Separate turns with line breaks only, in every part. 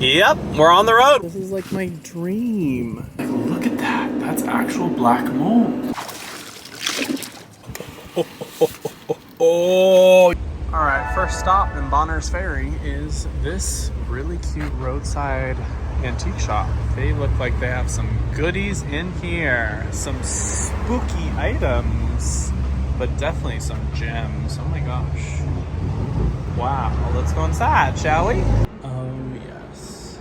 Yep, we're on the road.
This is like my dream. Like, look at that. That's actual black mold.
Oh. All right, first stop in Bonner's Ferry is this really cute roadside antique shop. They look like they have some goodies in here. Some spooky items, but definitely some gems. Oh my gosh. Wow, well, let's go inside, shall we? Oh yes.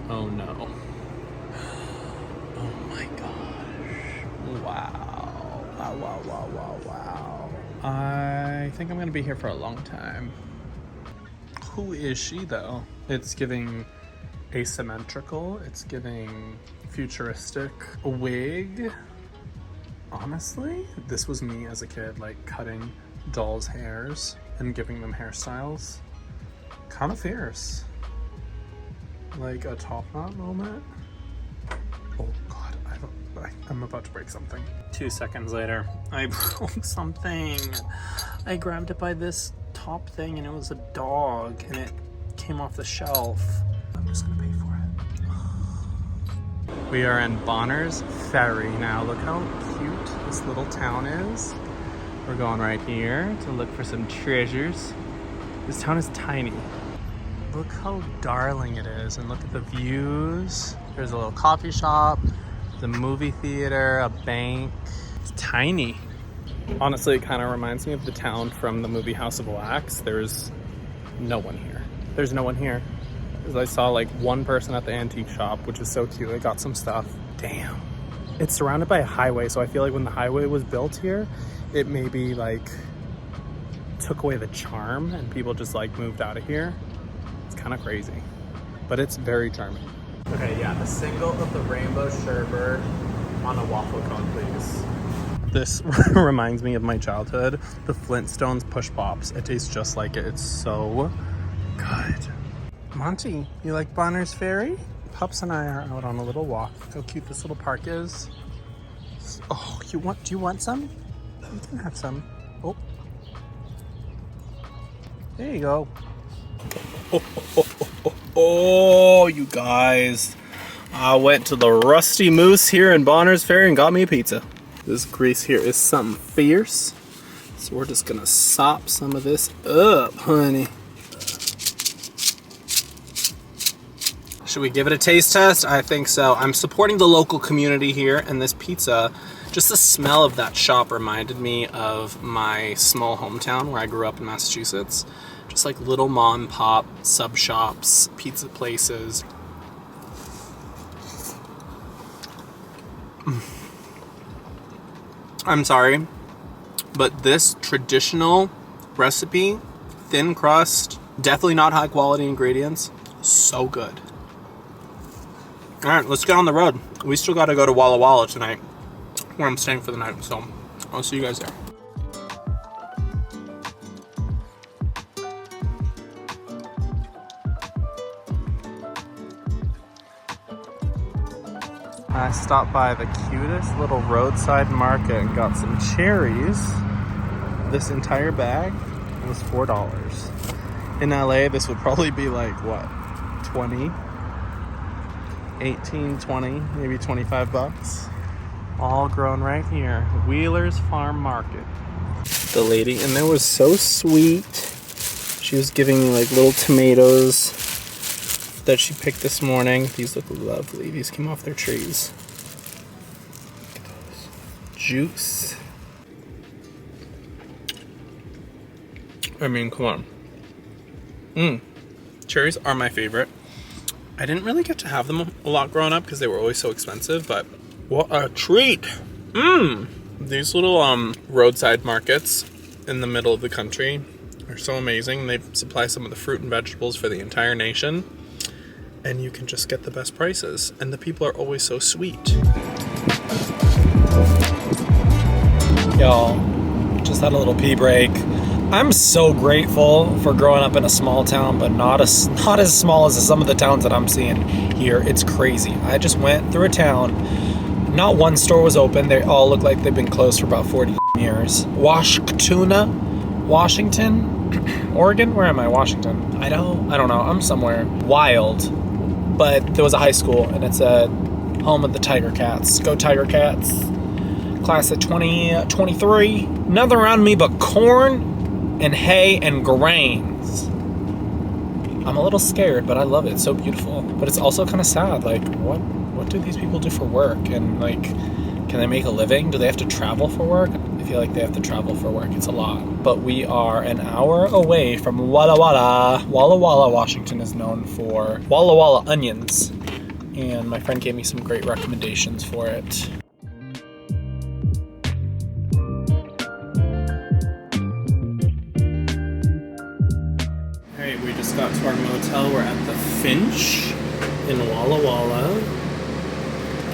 Oh no. Oh my gosh. Wow. Wow, wow, wow, wow, wow. I think I'm gonna be here for a long time. Who is she though? It's giving asymmetrical, it's giving futuristic wig. Honestly, this was me as a kid, like cutting dolls' hairs and giving them hairstyles. Kind of fierce. Like a top knot moment. Oh God, I'm about to break something. 2 seconds later, I broke something. I grabbed it by this top thing and it was a dog and it came off the shelf. I'm just gonna pay for it. We are in Bonner's Ferry now. Look how cute this little town is. We're going right here to look for some treasures. This town is tiny. Look how darling it is, and look at the views. There's a little coffee shop, the movie theater, a bank. It's tiny. Honestly, it kind of reminds me of the town from the movie House of Wax. There's no one here. There's no one here. Because I saw like one person at the antique shop, which is so cute. I got some stuff. Damn. It's surrounded by a highway, so I feel like when the highway was built here, it maybe like took away the charm and people just like moved out of here. It's kind of crazy, but it's very charming. Okay, yeah, the single of the rainbow sherbet on a waffle cone, please. This reminds me of my childhood. The Flintstones push pops. It tastes just like it. It's so good. Monty, you like Bonner's Ferry? Pups and I are out on a little walk. Look how cute this little park is. Oh, do you want some? You can have some. Oh. There you go. Oh, you guys. I went to the Rusty Moose here in Bonner's Ferry and got me a pizza. This grease here is something fierce. So we're just gonna sop some of this up, honey. Should we give it a taste test? I think so. I'm supporting the local community here, and this pizza, just the smell of that shop reminded me of my small hometown where I grew up in Massachusetts. Just like little mom and pop sub shops, pizza places. I'm sorry, but this traditional recipe, thin crust, definitely not high quality ingredients, so good. All right, let's get on the road. We still got to go to Walla Walla tonight, where I'm staying for the night, so I'll see you guys there. I stopped by the cutest little roadside market and got some cherries. This entire bag was $4. In LA, this would probably be like, what, 20? 18, 20, maybe 25 bucks. All grown right here. Wheeler's Farm Market. The lady in there was so sweet. She was giving me like little tomatoes that she picked this morning. These look lovely. These came off their trees. Look at those. Juice. I mean, come on. Cherries are my favorite. I didn't really get to have them a lot growing up because they were always so expensive, but what a treat. These little roadside markets in the middle of the country are so amazing. They supply some of the fruit and vegetables for the entire nation, and you can just get the best prices, and the people are always so sweet. Y'all, just had a little pee break. I'm so grateful for growing up in a small town, but not as small as some of the towns that I'm seeing here. It's crazy. I just went through a town. Not one store was open. They all look like they've been closed for about 40 years. Washington,
Oregon? Where am I? Washington? Idaho? I don't know. I'm somewhere wild. But there was a high school, and it's a home of the Tiger Cats. Go Tiger Cats. Class of 2023. Nothing around me but corn and hay and grains. I'm a little scared, but I love it. It's so beautiful. But it's also kind of sad. Like, what do these people do for work? And like, can they make a living? Do they have to travel for work? I feel like they have to travel for work. It's a lot. But we are an hour away from Walla Walla. Walla Walla, Washington is known for Walla Walla onions. And my friend gave me some great recommendations for it. Alright, we just got to our motel. We're at the Finch in Walla Walla.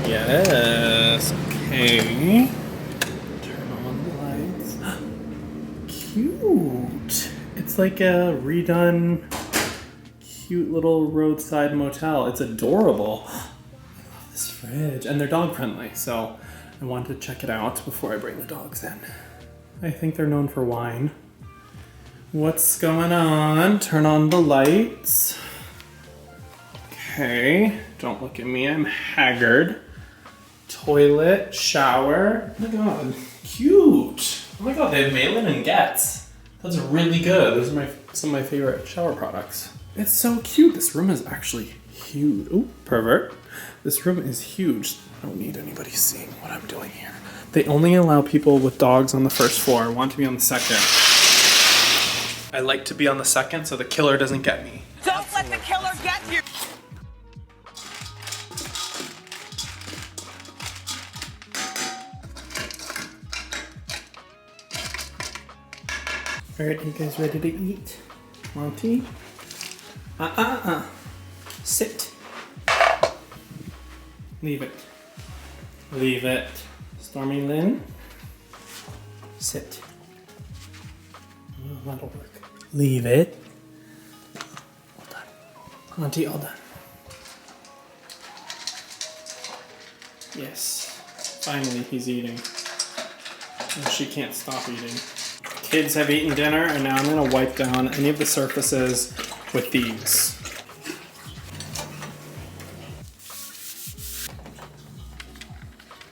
Yes, okay. Turn on the lights. Cute. It's like a redone, cute little roadside motel. It's adorable. I love this fridge. And they're dog friendly, so I wanted to check it out before I bring the dogs in. I think they're known for wine. What's going on? Turn on the lights. Okay, don't look at me, I'm haggard. Toilet, shower. Oh my god, cute. Oh my god, they have Malin and Getz. That's really good. Those are some of my favorite shower products. It's so cute. This room is actually huge. Ooh, pervert. This room is huge. I don't need anybody seeing what I'm doing here. They only allow people with dogs on the first floor. I want to be on the second. I like to be on the second so the killer doesn't get me.
Don't let the killer get you!
Alright, you guys ready to eat? Monty? Sit. Leave it. Leave it. Stormy Lynn? Sit. Oh, that'll work. Leave it. All done. Monty, all done. Yes. Finally, he's eating. And she can't stop eating. Kids have eaten dinner, and now I'm going to wipe down any of the surfaces with these.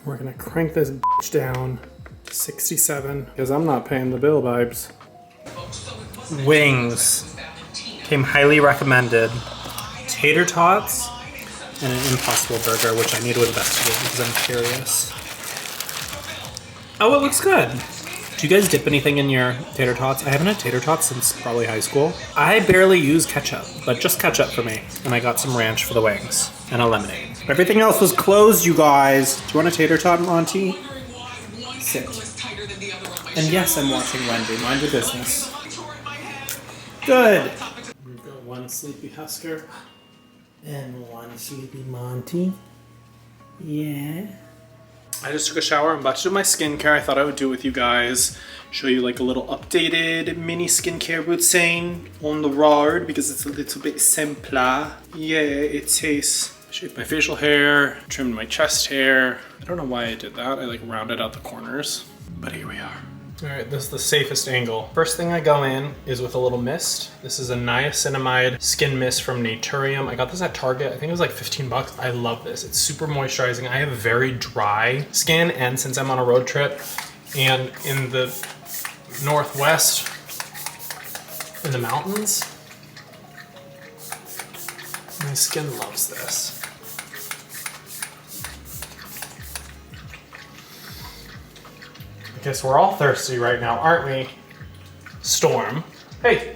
We're going to crank this bitch down to 67 because I'm not paying the bill, vibes. Wings came highly recommended. Tater tots and an Impossible Burger, which I need to investigate because I'm curious. Oh, it looks good. Do you guys dip anything in your tater tots? I haven't had tater tots since probably high school. I barely use ketchup, but just ketchup for me. And I got some ranch for the wings and a lemonade. Everything else was closed, you guys. Do you want a tater tot, Monty? Sit. And yes, I'm watching Wendy. Mind your business. Good. We've got one sleepy Husker and one sleepy Monty. Yeah. I just took a shower. I'm about to do my skincare. I thought I would do it with you guys. Show you like a little updated mini skincare routine on the road because it's a little bit simpler. Yeah, it tastes. I shaved my facial hair, trimmed my chest hair. I don't know why I did that. I like rounded out the corners, but here we are. All right, this is the safest angle. First thing I go in is with a little mist. This is a niacinamide skin mist from Naturium. I got this at Target. I think it was like 15 bucks. I love this. It's super moisturizing. I have very dry skin, and since I'm on a road trip and in the Northwest, in the mountains, my skin loves this. I guess we're all thirsty right now, aren't we? Storm. Hey,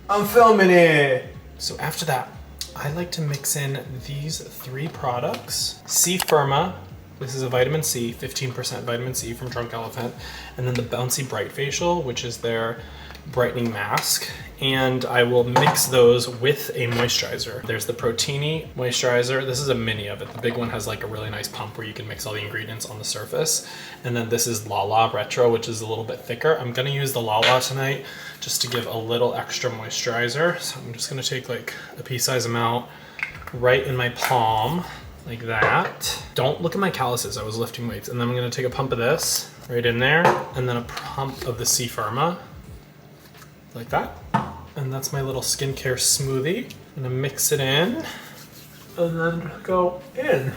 I'm filming it. So after that, I like to mix in these 3 products. C Firma. This is a vitamin C, 15% vitamin C from Drunk Elephant. And then the Bouncy Bright Facial, which is their brightening mask. And I will mix those with a moisturizer. There's the Protini moisturizer. This is a mini of it. The big one has like a really nice pump where you can mix all the ingredients on the surface. And then this is Lala Retro, which is a little bit thicker. I'm gonna use the Lala tonight just to give a little extra moisturizer. So I'm just gonna take like a pea-sized amount right in my palm, like that. Don't look at my calluses, I was lifting weights. And then I'm gonna take a pump of this right in there, and then a pump of the C Firma. like that. And that's my little skincare smoothie. I'm gonna mix it in and then go in.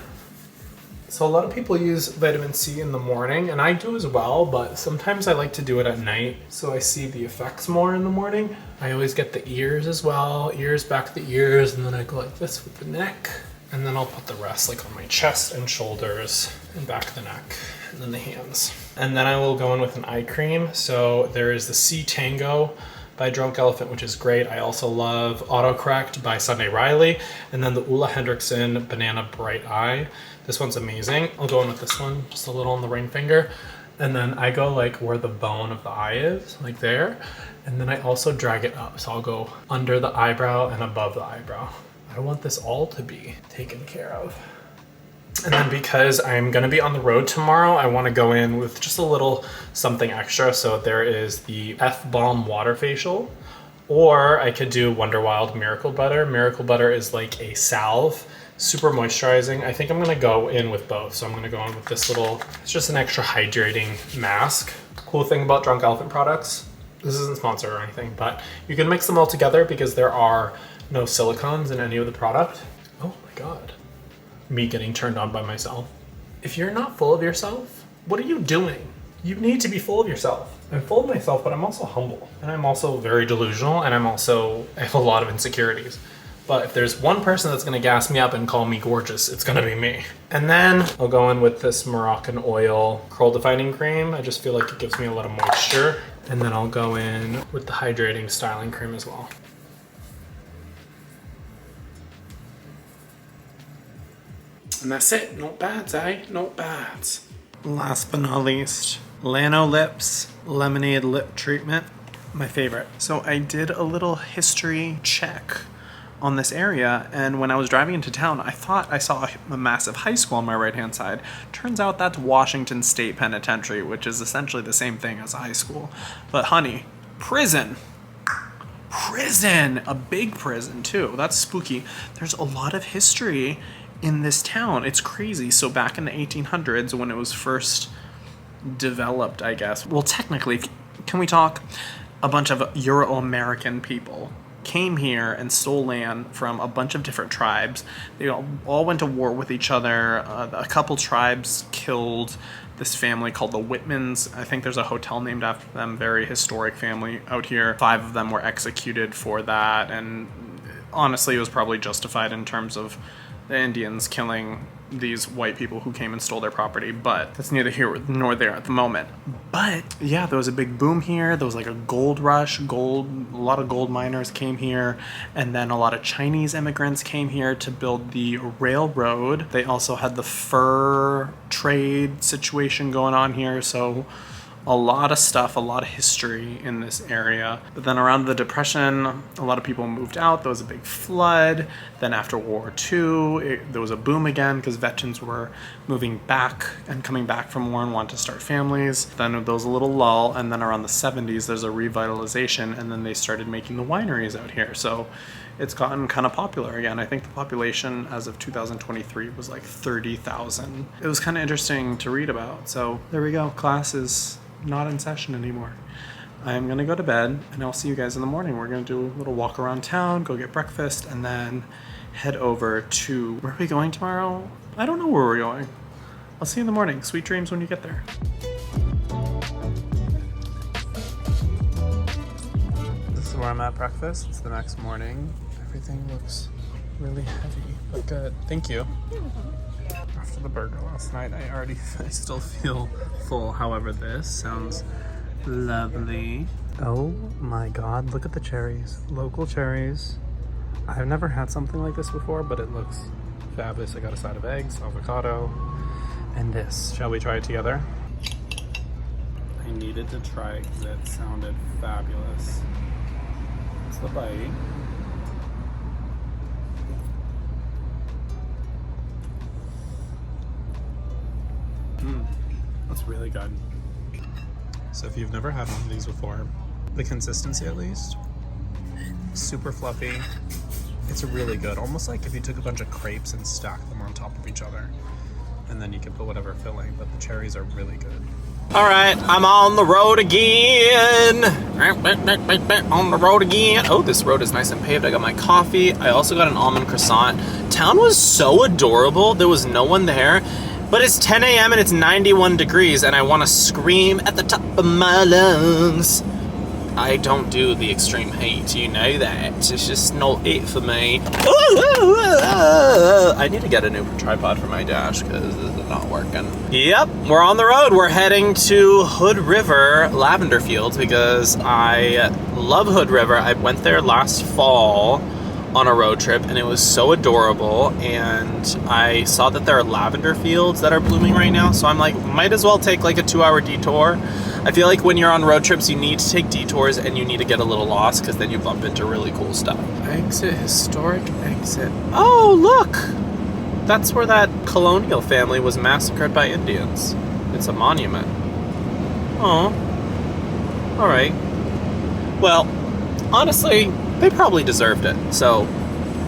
So a lot of people use vitamin C in the morning, and I do as well, but sometimes I like to do it at night so I see the effects more in the morning. I always get the ears as well, ears, back of the ears, and then I go like this with the neck. And then I'll put the rest like on my chest and shoulders and back of the neck and then the hands. And then I will go in with an eye cream. So there is the C Tango by Drunk Elephant, which is great. I also love Autocorrect by Sunday Riley. And then the Ulla Hendrickson Banana Bright Eye. This one's amazing. I'll go in with this one, just a little on the ring finger. And then I go like where the bone of the eye is, like there. And then I also drag it up. So I'll go under the eyebrow and above the eyebrow. I want this all to be taken care of. And then because I'm gonna be on the road tomorrow, I wanna go in with just a little something extra. So there is the F-Balm Water Facial, or I could do Wonder Wild Miracle Butter. Miracle Butter is like a salve, super moisturizing. I think I'm gonna go in with both. So I'm gonna go in with this little, it's just an extra hydrating mask. Cool thing about Drunk Elephant products, this isn't sponsored or anything, but you can mix them all together because there are no silicones in any of the product. Oh my God. Me getting turned on by myself. If you're not full of yourself, what are you doing? You need to be full of yourself. I'm full of myself, but I'm also humble. And I'm also very delusional, and I have a lot of insecurities. But if there's one person that's gonna gas me up and call me gorgeous, it's gonna be me. And then I'll go in with this Moroccan oil curl defining cream. I just feel like it gives me a lot of moisture. And then I'll go in with the hydrating styling cream as well. And that's it. Not bad, eh? Not bad. Last but not least, Lano Lips Lemonade Lip Treatment. My favorite. So I did a little history check on this area, and when I was driving into town, I thought I saw a massive high school on my right-hand side. Turns out that's Washington State Penitentiary, which is essentially the same thing as a high school. But honey, prison. Prison! A big prison, too. That's spooky. There's a lot of history in this town. It's crazy. So back in the 1800s, when it was first developed, I guess. Well, technically, can we talk? A bunch of Euro-American people came here and stole land from a bunch of different tribes. They all went to war with each other. A couple tribes killed this family called the Whitmans. I think there's a hotel named after them, very historic family out here. 5 of them were executed for that, and honestly, it was probably justified in terms of the Indians killing these white people who came and stole their property, but that's neither here nor there at the moment. But yeah, there was a big boom here. There was like a gold rush, a lot of gold miners came here, and then a lot of Chinese immigrants came here to build the railroad. They also had the fur trade situation going on here, so a lot of stuff, a lot of history in this area. But then around the Depression, a lot of people moved out. There was a big flood. Then after World War II, there was a boom again because veterans were moving back and coming back from war and wanted to start families. Then there was a little lull, and then around the 70s, there's a revitalization, and then they started making the wineries out here. So it's gotten kind of popular again. I think the population as of 2023 was like 30,000. It was kind of interesting to read about. So there we go. Class is not in session anymore. I'm gonna go to bed, and I'll see you guys in the morning. We're gonna do a little walk around town, go get breakfast, and then head over to, where are we going tomorrow? I don't know where we're going. I'll see you in the morning. Sweet dreams when you get there. This is where I'm at breakfast. It's the next morning. Everything looks really heavy, but good. Thank you. After the burger last night, I still feel full. However, this sounds lovely. Oh my God, look at the cherries. Local cherries. I've never had something like this before, but it looks fabulous. I got a side of eggs, avocado, and this. Shall we try it together? I needed to try it because it sounded fabulous. It's the bite. That's really good. So if you've never had one of these before, the consistency at least, super fluffy. It's really good, almost like if you took a bunch of crepes and stacked them on top of each other, and then you could put whatever filling, but the cherries are really good.
All right, I'm on the road again. On the road again. Oh, this road is nice and paved. I got my coffee. I also got an almond croissant. Town was so adorable. There was no one there. But it's 10 a.m. and it's 91 degrees and I want to scream at the top of my lungs. I don't do the extreme heat, you know that. It's just not it for me. I need to get a new tripod for my dash because this is not working. Yep, we're on the road. We're heading to Hood River lavender fields because I love Hood River. I went there last fall on a road trip and it was so adorable, and I saw that there are lavender fields that are blooming right now, so I'm like, might as well take like a 2-hour detour. I feel like when you're on road trips you need to take detours and you need to get a little lost because then you bump into really cool stuff. Exit, historic exit. Oh look! That's where that colonial family was massacred by Indians. It's a monument. Oh. Alright. Well, honestly, they probably deserved it, so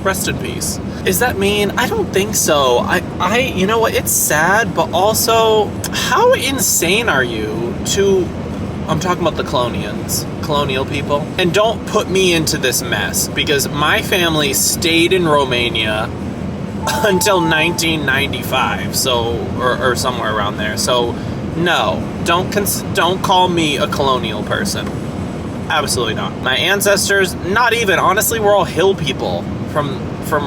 rest in peace. Is that mean? I don't think so. You know what, it's sad, but also, how insane are you to, I'm talking about the colonial people, and don't put me into this mess, because my family stayed in Romania until 1995, so, or somewhere around there, so no, don't call me a colonial person. Absolutely not. My ancestors, not even. Honestly, we're all hill people from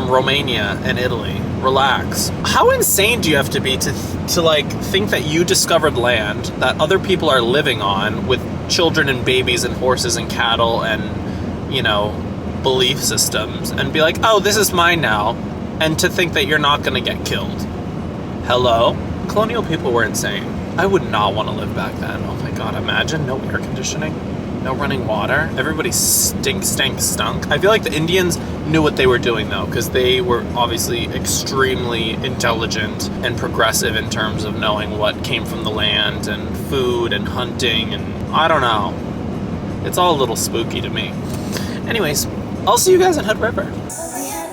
Romania and Italy. Relax. How insane do you have to be to like think that you discovered land that other people are living on with children and babies and horses and cattle and, you know, belief systems, and be like, oh, this is mine now, and to think that you're not gonna get killed? Hello? Colonial people were insane. I would not want to live back then. Oh my god, imagine no air conditioning. No running water. Everybody stunk. I feel like the Indians knew what they were doing though, because they were obviously extremely intelligent and progressive in terms of knowing what came from the land and food and hunting, and I don't know. It's all a little spooky to me. Anyways, I'll see you guys in Hood River.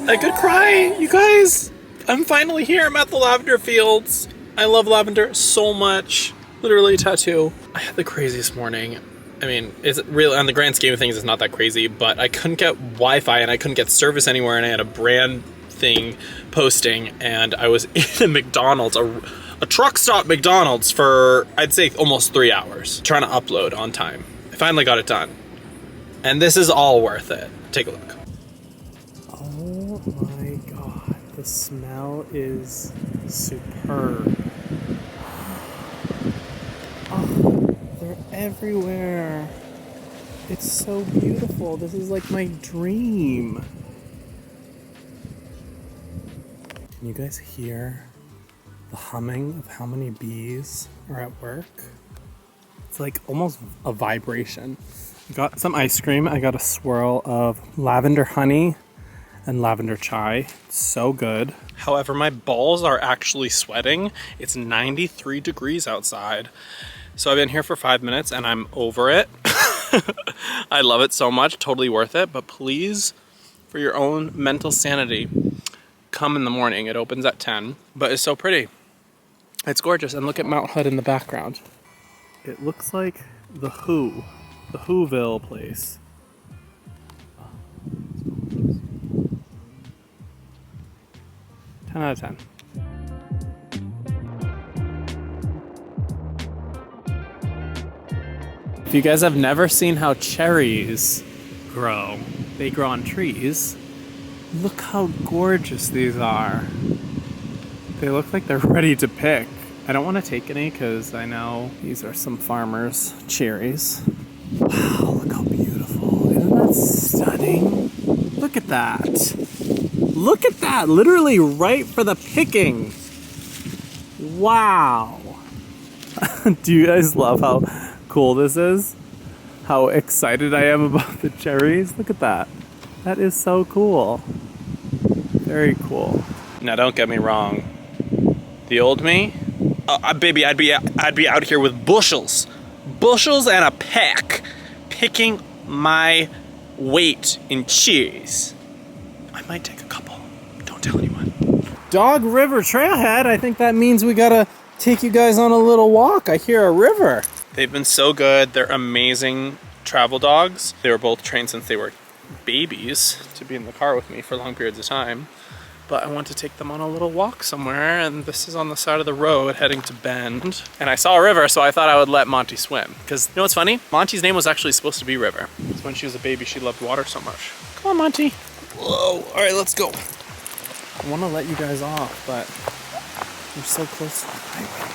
I could cry, you guys. I'm finally here. I'm at the lavender fields. I love lavender so much. Literally a tattoo. I had the craziest morning. I mean, it's really, on the grand scheme of things, it's not that crazy, but I couldn't get Wi-Fi and I couldn't get service anywhere, and I had a brand thing posting, and I was in a McDonald's, a truck stop McDonald's for, I'd say, almost 3 hours, trying to upload on time. I finally got it done. And this is all worth it. Take a look. Oh my god, the smell is superb. Oh, they're everywhere. It's so beautiful. This is like my dream. Can you guys hear the humming of how many bees are at work? It's like almost a vibration. I got some ice cream. I got a swirl of lavender honey and lavender chai. It's so good. However, my balls are actually sweating. It's 93 degrees outside. So I've been here for 5 minutes and I'm over it. I love it so much, totally worth it. But please, for your own mental sanity, come in the morning. It opens at 10, but it's so pretty. It's gorgeous. And look at Mount Hood in the background. It looks like the Whoville place. 10 out of 10. If you guys have never seen how cherries grow, they grow on trees. Look how gorgeous these are. They look like they're ready to pick. I don't want to take any because I know these are some farmers' cherries. Wow, look how beautiful. Isn't that stunning? Look at that. Look at that. Literally right for the picking. Wow. Do you guys love how cool this is? How excited I am about the cherries. Look at that. That is so cool. Very cool. Now don't get me wrong. The old me, baby, I'd be out here with bushels and a peck, picking my weight in cherries. I might take a couple. Don't tell anyone. Dog River Trailhead. I think that means we gotta
take you guys on a little walk. I hear a river. They've been so good. They're amazing travel dogs. They were both trained since they were babies to be in the car with me for long periods of time. But I want to take them on a little walk somewhere, and this is on the side of the road heading to Bend. And I saw a river, so I thought I would let Monty swim. Because you know what's funny? Monty's name was actually supposed to be River. Because when she was a baby, she loved water so much. Come on, Monty. Whoa, all right, let's go. I want to let you guys off, but you're so close to the highway.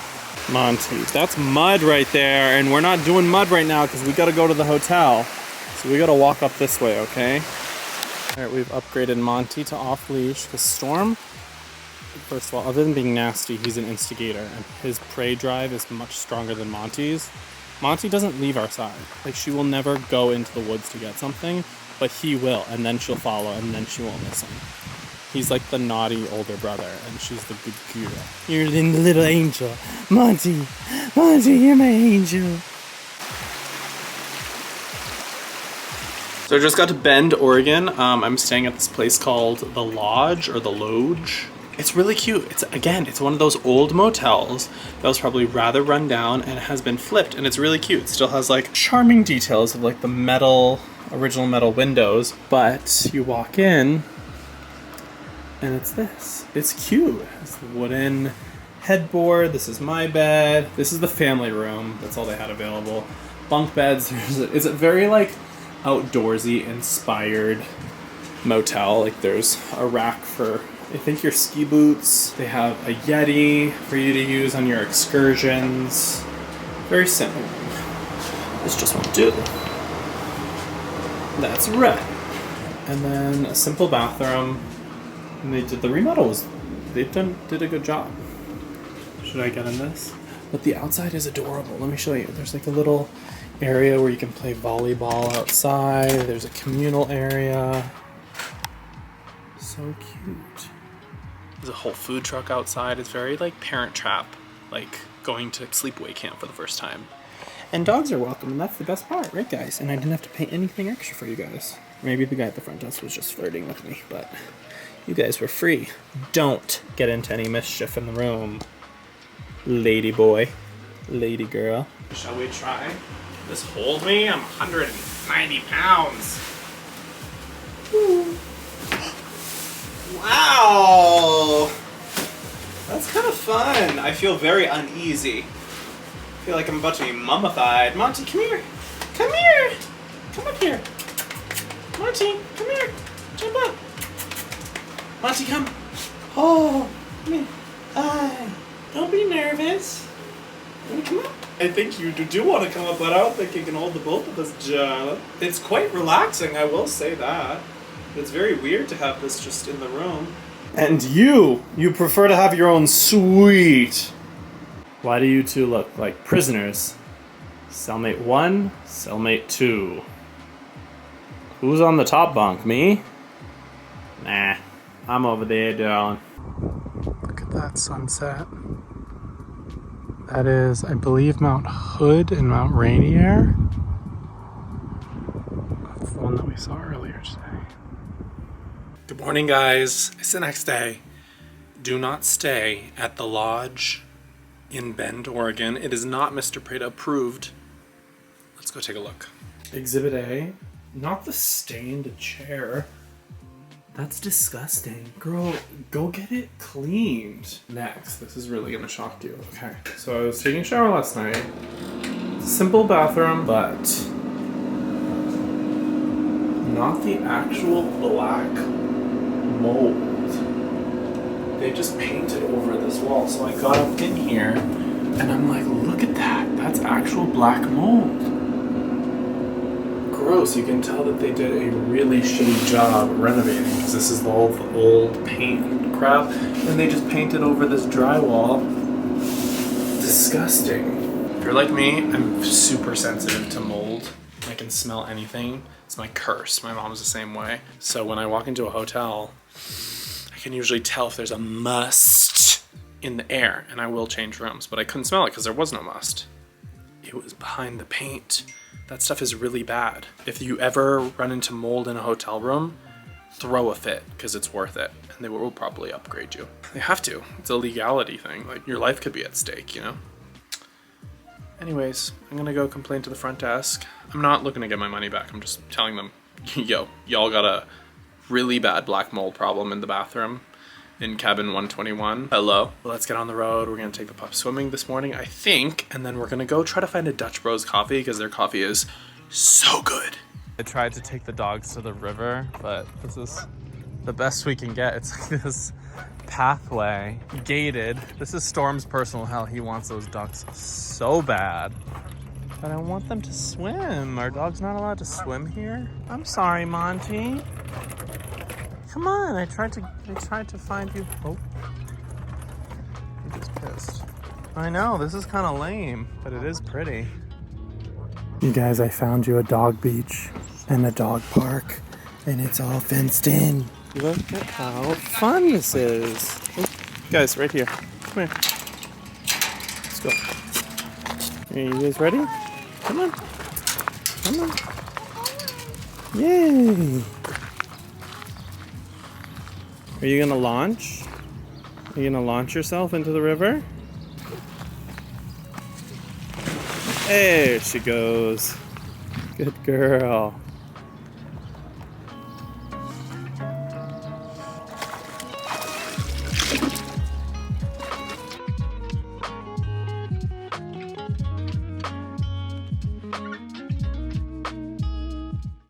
Monty, that's mud right there, and we're not doing mud right now because we got to go to the hotel. So we got to walk up this way, okay? All right, we've upgraded Monty to off-leash because Storm, first of all, other than being nasty, he's an instigator, and his prey drive is much stronger than Monty's. Monty doesn't leave our side. Like, she will never go into the woods to get something, but he will, and then she'll follow, and then she won't listen. He's like the naughty older brother, and she's the good girl. You're the little angel. Monty, Monty, you're my angel. So I just got to Bend, Oregon. I'm staying at this place called The Lodge or The Lodge. It's really cute. It's one of those old motels that was probably rather run down and has been flipped, and it's really cute. It still has like charming details of like the original metal windows, but you walk in and it's this. It's cute. It's the wooden headboard. This is my bed. This is the family room. That's all they had available. Bunk beds. It's a very like outdoorsy inspired motel. Like there's a rack for, I think, your ski boots. They have a Yeti for you to use on your excursions. Very simple. This just won't do. That's right. And then a simple bathroom. And they did the remodels. Did a good job. Should I get in this? But the outside is adorable. Let me show you. There's like a little area where you can play volleyball outside. There's a communal area. So cute. There's a whole food truck outside. It's very like Parent Trap, like going to sleepaway camp for the first time. And dogs are welcome, and that's the best part, right guys? And I didn't have to pay anything extra for you guys. Maybe the guy at the front desk was just flirting with me, but you guys were free. Don't get into any mischief in the room, lady boy, lady girl. Shall we try? This hold me? I'm 190 pounds. Ooh. Wow! That's kind of fun. I feel very uneasy. I feel like I'm about to be mummified. Monty, come here. Come here. Come up here. Monty, come here. Jump up. Monty, come. Oh, me. Don't be nervous. You want to come up? I think you do want to come up, but I don't think you can hold the both of us, John. It's quite relaxing, I will say that. It's very weird to have this just in the room. And you prefer to have your own suite. Why do you two look like prisoners? Cellmate 1, cellmate 2. Who's on the top bunk, me? Nah, I'm over there, darling. Look at that sunset. That is, I believe, Mount Hood and Mount Rainier. That's the one that we saw earlier today. Good morning, guys. It's the next day. Do not stay at the lodge in Bend, Oregon. It is not Mr. Preda approved. Let's go take a look. Exhibit A. Not the stained chair. That's disgusting. Girl, go get it cleaned. Next, this is really gonna shock you. Okay, so I was taking a shower last night. Simple bathroom, but not the actual black mold. They just painted over this wall. So I got up in here and I'm like, look at that. That's actual black mold. Gross. You can tell that they did a really shitty job renovating because this is the old paint and crap, and they just painted over this drywall. Disgusting. If you're like me, I'm super sensitive to mold. I can smell anything. It's my curse. My mom's the same way. So when I walk into a hotel, I can usually tell if there's a must in the air, and I will change rooms, but I couldn't smell it because there was no must. It was behind the paint. That stuff is really bad. If you ever run into mold in a hotel room, throw a fit because it's worth it. And they will probably upgrade you. They have to. It's a legality thing. Like, your life could be at stake, you know? Anyways, I'm gonna go complain to the front desk. I'm not looking to get my money back. I'm just telling them, yo, y'all got a really bad black mold problem in the bathroom in cabin 121. Hello. Well, let's get on the road. We're gonna take the pup swimming this morning, I think, and then we're gonna go try to find a Dutch Bros coffee because their coffee is so good. I tried to take the dogs to the river, but this is the best we can get. It's like this pathway, gated. This is Storm's personal hell. He wants those ducks so bad. But I want them to swim. Our dog's not allowed to swim here. I'm sorry, Monty. Come on, I tried to find you. Oh. You're just pissed. I know, this is kind of lame, but it is pretty. You guys, I found you a dog beach and a dog park, and it's all fenced in. Look at how fun this is. Oh, guys, right here. Come here. Let's go. Are you guys ready? Come on. Come on. Yay. Are you gonna launch? Are you gonna launch yourself into the river? There she goes. Good girl.